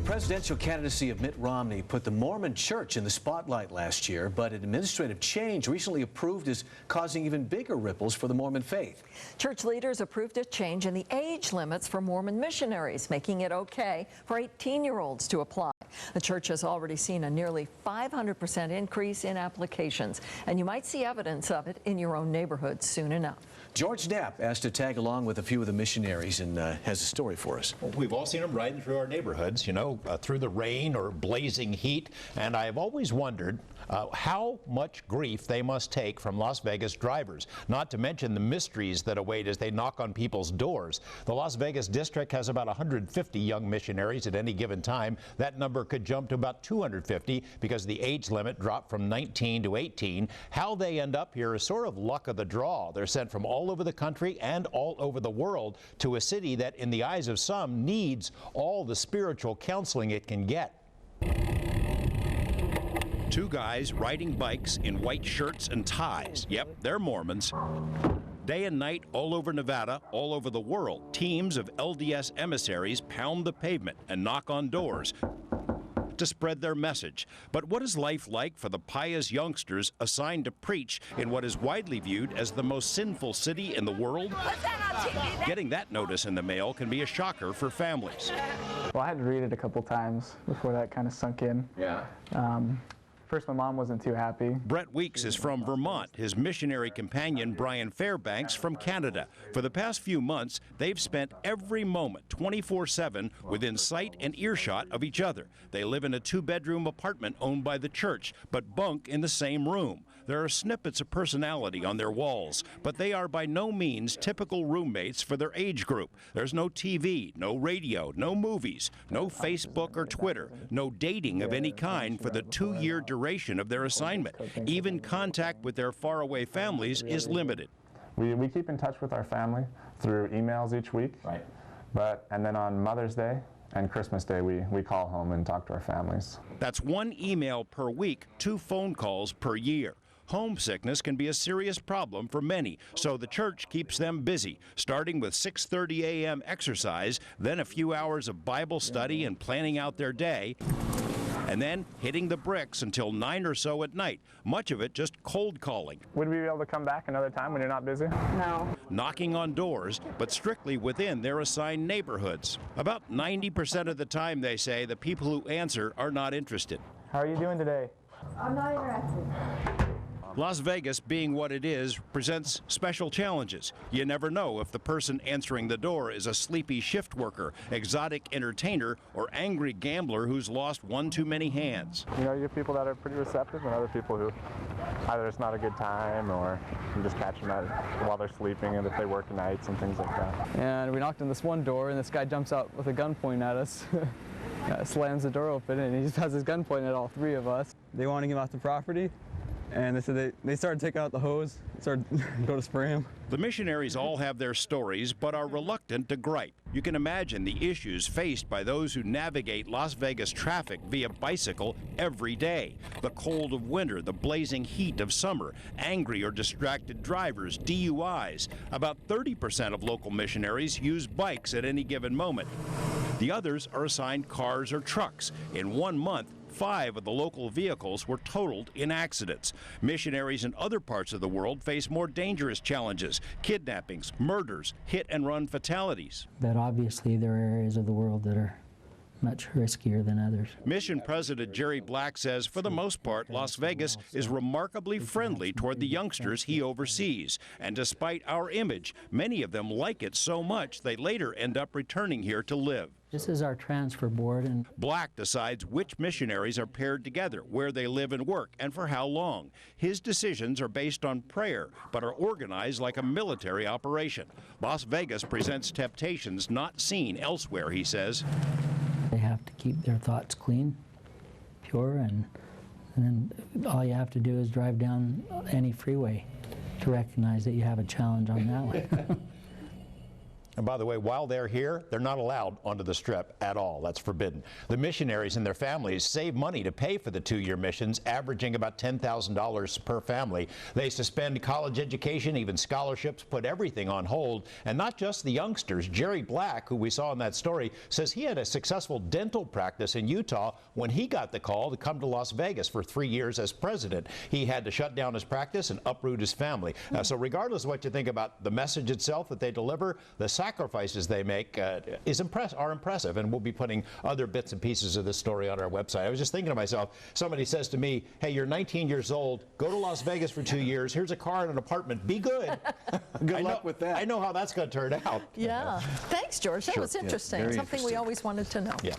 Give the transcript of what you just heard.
presidential candidacy of Mitt Romney put the Mormon Church in the spotlight last year, but an administrative change recently approved is causing even bigger ripples for the Mormon faith. Church leaders approved a change in the age limits for Mormon missionaries, making it okay for 18-year-olds to apply. The church has already seen a nearly 500% increase in applications, and you might see evidence of it in your own neighborhood soon enough. George Knapp asked to tag along with a few of the missionaries and has a story for us. Well, we've all seen them riding through our neighborhoods, through the rain or blazing heat, and I've always wondered how much grief they must take from Las Vegas drivers, not to mention the mysteries that await as they knock on people's doors. The Las Vegas district has about 150 young missionaries at any given time. That number could jump to about 250 because the age limit dropped from 19 to 18. How they end up here is sort of luck of the draw. They're sent from all over the country and all over the world to a city that, in the eyes of some, needs all the spiritual counseling it can get. Two guys riding bikes in white shirts and ties. Yep, they're Mormons. Day and night, all over Nevada, all over the world, teams of LDS emissaries pound the pavement and knock on doors to spread their message. But what is life like for the pious youngsters assigned to preach in what is widely viewed as the most sinful city in the world? Getting that notice in the mail can be a shocker for families. Well, I had to read it a couple times before that kind of sunk in. Yeah. First, my mom wasn't too happy. Brett Weeks is from Vermont, his missionary companion Brian Fairbanks from Canada. For the past few months, they've spent every moment 24/7 within sight and earshot of each other. They live in a two-bedroom apartment owned by the church, but bunk in the same room. There are snippets of personality on their walls, but they are by no means typical roommates for their age group. There's no TV, no radio, no movies, no Facebook or Twitter, no dating of any kind for the 2-year duration of their assignment. Even contact with their faraway families is limited. We keep in touch with our family through emails each week. Right. And then on Mother's Day and Christmas Day, we call home and talk to our families. That's 1 email per week, 2 phone calls per year. Homesickness can be a serious problem for many, so the church keeps them busy, starting with 6:30 a.m. exercise, then a few hours of Bible study and planning out their day, and then hitting the bricks until 9 or so at night, much of it just cold calling. Would we be able to come back another time when you're not busy? No. Knocking on doors, but strictly within their assigned neighborhoods. About 90% of the time, they say, the people who answer are not interested. How are you doing today? I'm not interested. Las Vegas, being what it is, presents special challenges. You never know if the person answering the door is a sleepy shift worker, exotic entertainer, or angry gambler who's lost one too many hands. You have people that are pretty receptive and other people who either it's not a good time or you just catch them while they're sleeping, and if they work nights and things like that. And we knocked on this one door and this guy jumps out with a gun pointing at us. Slams the door open and he just has his gun pointing at all 3 of us. They want to get off the property. And they said they started taking out the hose, started go to spray him. The missionaries all have their stories, but are reluctant to gripe. You can imagine the issues faced by those who navigate Las Vegas traffic via bicycle every day. The cold of winter, the blazing heat of summer, angry or distracted drivers, DUIs. About 30% of local missionaries use bikes at any given moment. The others are assigned cars or trucks. In 1 month, 5 of the local vehicles were totaled in accidents. Missionaries in other parts of the world face more dangerous challenges: kidnappings, murders, hit-and-run fatalities. But obviously there are areas of the world that are much riskier than others. Mission President Jerry Black says, for the most part, Las Vegas is remarkably friendly toward the youngsters he oversees. And despite our image, many of them like it so much they later end up returning here to live. This is our transfer board, and Black decides which missionaries are paired together, where they live and work, and for how long. His decisions are based on prayer, but are organized like a military operation. Las Vegas presents temptations not seen elsewhere, he says. They have to keep their thoughts clean, pure, and then all you have to do is drive down any freeway to recognize that you have a challenge on that one. And by the way, while they're here, they're not allowed onto the Strip at all. That's forbidden. The missionaries and their families save money to pay for the 2-year missions, averaging about $10,000 per family. They suspend college education, even scholarships, put everything on hold. And not just the youngsters. Jerry Black, who we saw in that story, says he had a successful dental practice in Utah when he got the call to come to Las Vegas for 3 years as president. He had to shut down his practice and uproot his family. So regardless of what you think about the message itself that they deliver, the sacrifices they make are impressive, and we'll be putting other bits and pieces of this story on our website. I was just thinking to myself, somebody says to me, hey, you're 19 years old, go to Las Vegas for 2 years, here's a car and an apartment, be good. Good luck with that. I know how that's going to turn out. Yeah. Thanks, George. That was interesting. Very Something we interesting. always wanted to know. Yeah.